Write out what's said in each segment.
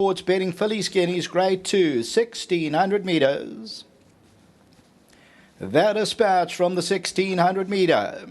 Sports betting filly skinnies grade 2, 1600 metres. That dispatch from the 1600 metre.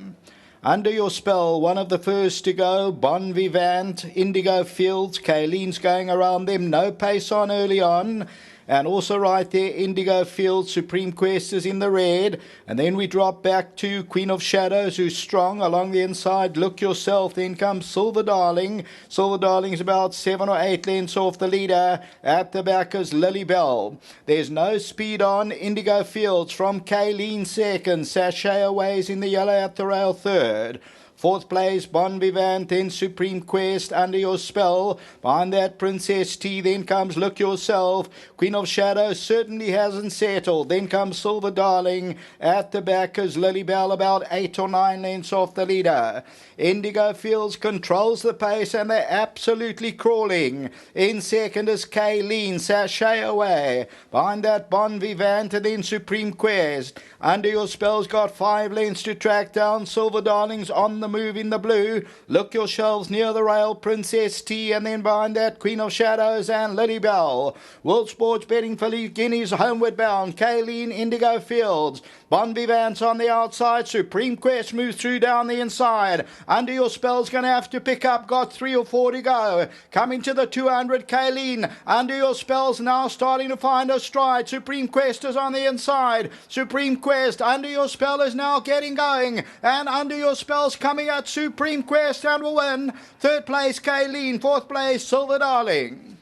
Under your spell, one of the first to go, Bon Vivant, Indigo Fields, Kayleen's going around them, no pace on early on. And also right there, Indigo Fields, Supreme Quest is in the red. And then we drop back to Queen of Shadows, who's strong along the inside. Look yourself. Then comes Silver Darling. Silver Darling is about 7 or 8 lengths off the leader. At the back is Lily Bell. There's no speed on. Indigo Fields from Kayleen second. Sachet Aways in the yellow at the rail third. Fourth place, Bon Vivant, then Supreme Quest, Under Your Spell. Behind that, Princess T, then comes Look Yourself. Queen of Shadows certainly hasn't settled. Then comes Silver Darling. At the back is Lily Bell, about 8 or 9 lengths off the leader. Indigo Fields controls the pace, and they're absolutely crawling. In second is Kayleen, Sachet Away. Behind that, Bon Vivant, and then Supreme Quest. Under Your Spell's got 5 lengths to track down. Silver Darling's on the move in the blue. Look Yourselves near the rail, Princess T, and then behind that, Queen of Shadows and Lily Bell. World Sports Betting filly guineas homeward bound. Kayleen, Indigo Fields. Bon Vivant's on the outside. Supreme Quest moves through down the inside. Under Your Spell's going to have to pick up. Got 3 or 4 to go. Coming to the 200, Kayleen. Under Your Spell's now starting to find a stride. Supreme Quest is on the inside. Supreme Quest, Under Your Spell is now getting going. And Under Your Spell's coming at Supreme Quest and will win. Third place, Kayleen. Fourth place, Silver Darling.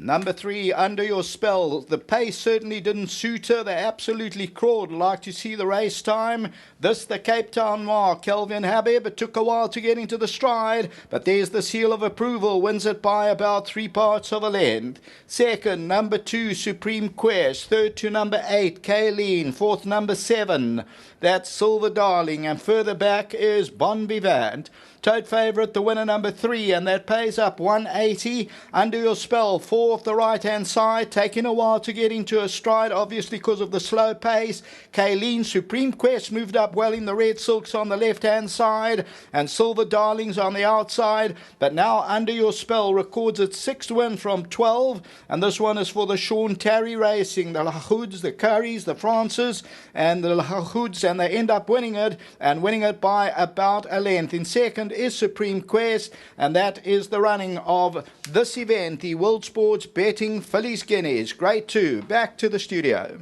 Number 3, Under Your Spell. The pace certainly didn't suit her. They absolutely crawled. Like to see the race time. This, the Cape Town mark. Kelvin Habib. It took a while to get into the stride, but there's the seal of approval. Wins it by about 3 parts of a length. Second, number 2, Supreme Quest. Third to number 8, Kayleen. Fourth, number 7. That's Silver Darling. And further back is Bon Vivant. Tote favourite, the winner, number 3, and that pays up 180. Under Your Spell, 4 off the right-hand side, taking a while to get into a stride, obviously because of the slow pace. Kayleen, Supreme Quest moved up well in the red silks on the left-hand side, and Silver Darling's on the outside. But now Under Your Spell records its 6th win from 12, and this one is for the Sean Terry Racing, the Lahoods, the Curries, the Francis, and the Lahoods, and they end up winning it, and winning it by about a length. In second is Supreme Quest, and that is the running of this event, the World Sports Betting fillies guineas grade 2. Back to the studio.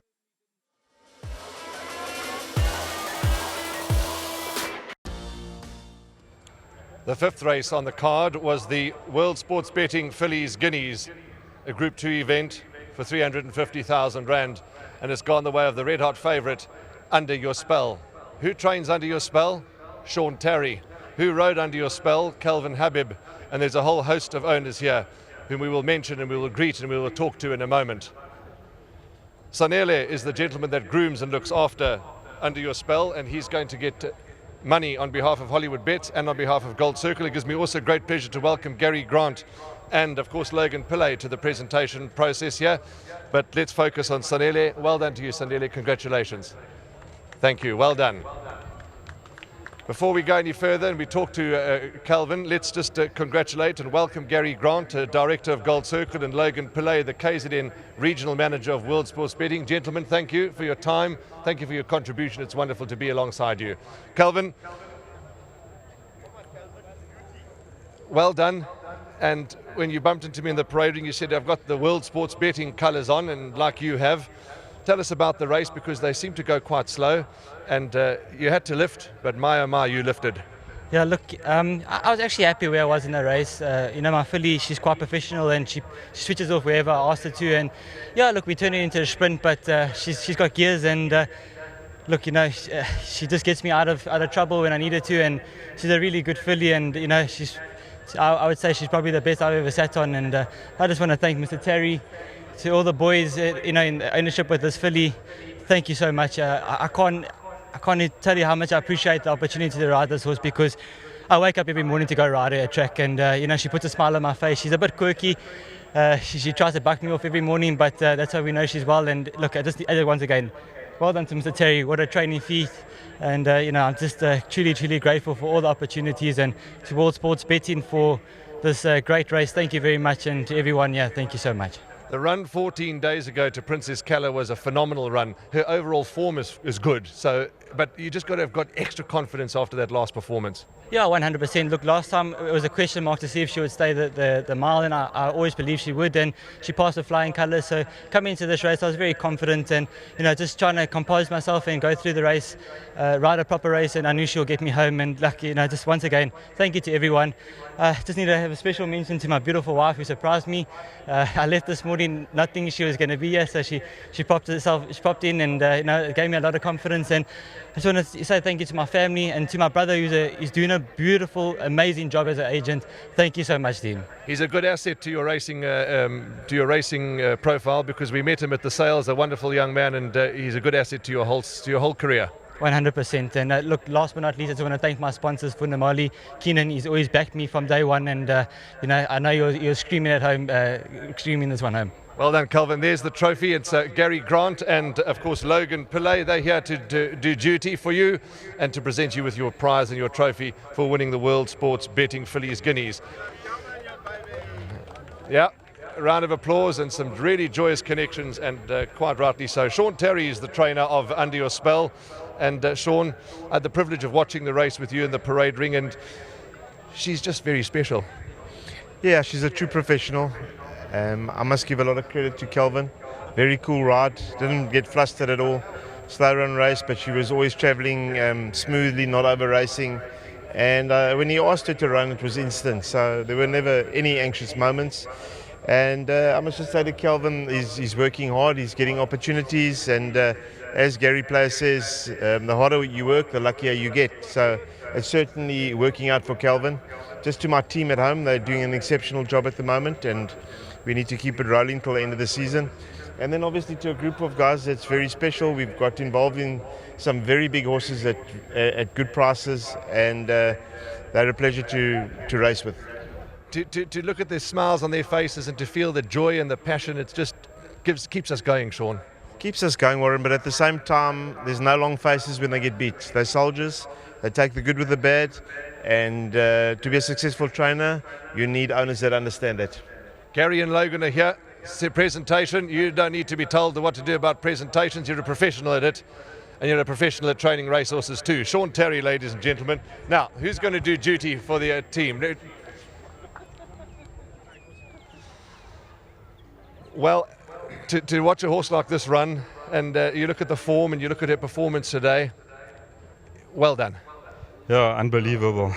The 5th race on the card was the World Sports Betting fillies guineas, a Group 2 event for 350,000 rand, and it's gone the way of the red hot favourite, Under Your Spell. Who trains Under Your Spell? Sean Terry. Who rode Under Your Spell? Kelvin Habib. And there's a whole host of owners here whom we will mention and we will greet and we will talk to in a moment. Sanele is the gentleman that grooms and looks after Under Your Spell, and he's going to get money on behalf of Hollywoodbets and on behalf of Gold Circle. It gives me also great pleasure to welcome Gary Grant and of course Logan Pillay to the presentation process here. But let's focus on Sanele. Well done to you, Sanele. Congratulations. Thank you. Well done. Before we go any further and we talk to Calvin, let's just congratulate and welcome Gary Grant, Director of Gold Circle, and Logan Pillay, the KZN Regional Manager of World Sports Betting. Gentlemen, thank you for your time. Thank you for your contribution. It's wonderful to be alongside you. Calvin, well done. And when you bumped into me in the parade ring, you said, I've got the World Sports Betting colours on, and like you have. Tell us about the race, because they seem to go quite slow, and you had to lift, but my oh my, you lifted. Yeah, look, I was actually happy where I was in the race. You know, my filly, she's quite professional, and she switches off wherever I asked her to. And yeah, look, we turned it into a sprint, but she's got gears, and look, you know, she just gets me out of trouble when I need her to, and she's a really good filly, and you know, I would say she's probably the best I've ever sat on. And I just want to thank Mr. Terry, to all the boys, you know, in ownership with this filly. Thank you so much. I can't tell you how much I appreciate the opportunity to ride this horse, because I wake up every morning to go ride her at track, and you know, she puts a smile on my face. She's a bit quirky. She tries to buck me off every morning, but that's how we know she's well. And look, once again, well done to Mr. Terry. What a training feat. And, I'm just truly grateful for all the opportunities, and to World Sports Betting for this great race. Thank you very much, and to everyone, thank you so much. The run 14 days ago to Princess Keller was a phenomenal run. Her overall form is good. But you just got to have got extra confidence after that last performance. Yeah, 100%. Look, last time it was a question mark to see if she would stay the mile, and I always believed she would, and she passed with flying colours. So coming into this race, I was very confident, and just trying to compose myself and go through the race, ride a proper race, and I knew she'll get me home. And lucky, just once again, thank you to everyone. Just need to have a special mention to my beautiful wife who surprised me. I left this morning not thinking she was going to be here, so she popped in, and it gave me a lot of confidence. And I just want to say thank you to my family and to my brother who's doing a beautiful, amazing job as an agent. Thank you so much, Dean. He's a good asset to your racing profile, because we met him at the sales. A wonderful young man, and he's a good asset to your whole career. 100%. And look, last but not least, I just want to thank my sponsors, Funamali. Keenan, he's always backed me from day one, and I know you're screaming at home, screaming this one home. Well done, Calvin. There's the trophy. It's Gary Grant and, of course, Logan Pillay. They're here to do duty for you and to present you with your prize and your trophy for winning the World Sports Betting Fillies Guineas. Yeah, a round of applause and some really joyous connections, and quite rightly so. Sean Terry is the trainer of Under Your Spell. And Sean, I had the privilege of watching the race with you in the parade ring, and she's just very special. Yeah, she's a true professional. I must give a lot of credit to Kelvin. Very cool ride. Didn't get flustered at all. Slow run race, but she was always travelling smoothly, not over racing. And when he asked her to run, it was instant. So there were never any anxious moments. And I must just say to Kelvin, he's working hard. He's getting opportunities. And as Gary Player says, the harder you work, the luckier you get. So it's certainly working out for Kelvin. Just to my team at home, they're doing an exceptional job at the moment, and we need to keep it rolling till the end of the season. And then obviously to a group of guys that's very special. We've got involved in some very big horses at good prices, and they're a pleasure to race with. To look at the smiles on their faces and to feel the joy and the passion, it just keeps us going, Sean. Keeps us going, Warren, but at the same time, there's no long faces when they get beat. They're soldiers. They take the good with the bad, and to be a successful trainer, you need owners that understand that. Gary and Logan are here. It's a presentation. You don't need to be told what to do about presentations. You're a professional at it, and you're a professional at training racehorses too. Sean Terry, ladies and gentlemen. Now, who's going to do duty for the team? Well, to watch a horse like this run, and you look at the form and you look at her performance today, well done. Yeah, unbelievable.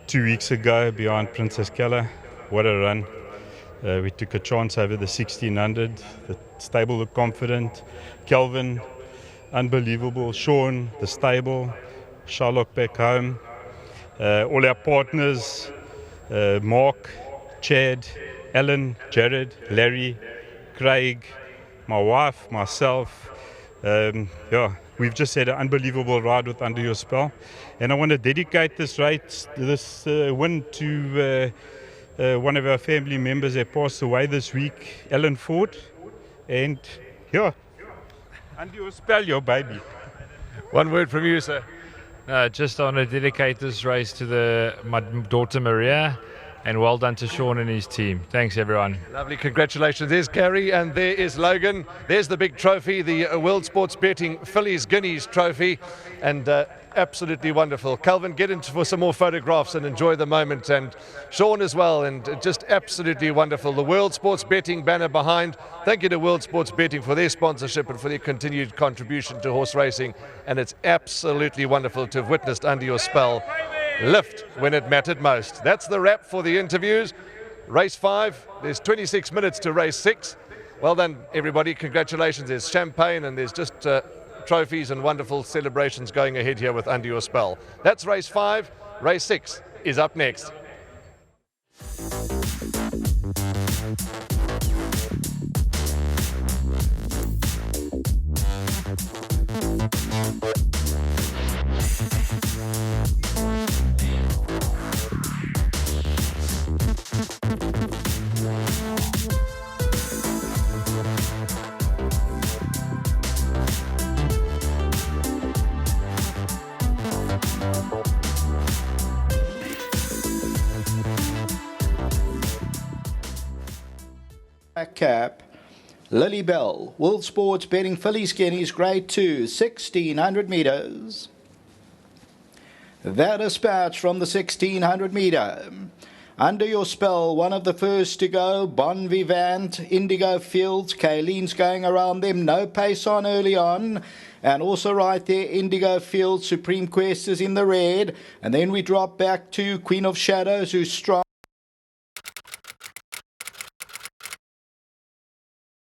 2 weeks ago beyond Princess Keller, what a run. We took a chance over the 1600. The stable looked confident. Kelvin, unbelievable. Sean, the stable. Charlotte back home. All our partners, Mark, Chad, Alan, Jared, Larry, Craig, my wife, myself. We've just had an unbelievable ride with Under Your Spell, and I want to dedicate this win to one of our family members that passed away this week, Alan Ford, and Under Your Spell, your baby. One word from you, sir. Just want to dedicate this race to my daughter Maria. And well done to Sean and his team. Thanks, everyone. Lovely, congratulations. There's Gary and there is Logan. There's the big trophy, the World Sports Betting Fillies Guineas trophy, and absolutely wonderful. Calvin, get in for some more photographs and enjoy the moment, and Sean as well, and just absolutely wonderful. The World Sports Betting banner behind. Thank you to World Sports Betting for their sponsorship and for their continued contribution to horse racing, and it's absolutely wonderful to have witnessed Under Your Spell lift when it mattered most. That's the wrap for the interviews. Race 5, there's 26 minutes to race 6. Well done, everybody. Congratulations. There's champagne and there's just trophies and wonderful celebrations going ahead here with Under Your Spell. That's race 5. Race 6 is up next. Black cap. Lily Bell, World Sports Betting Fillies Guineas, Grade 2, 1600 metres. That dispatch from the 1600 metre. Under your spell, one of the first to go, Bon Vivant, Indigo Fields, Kayleen's going around them, no pace on early on. And also right there, Indigo Fields, Supreme Quest is in the red. And then we drop back to Queen of Shadows, who's strong.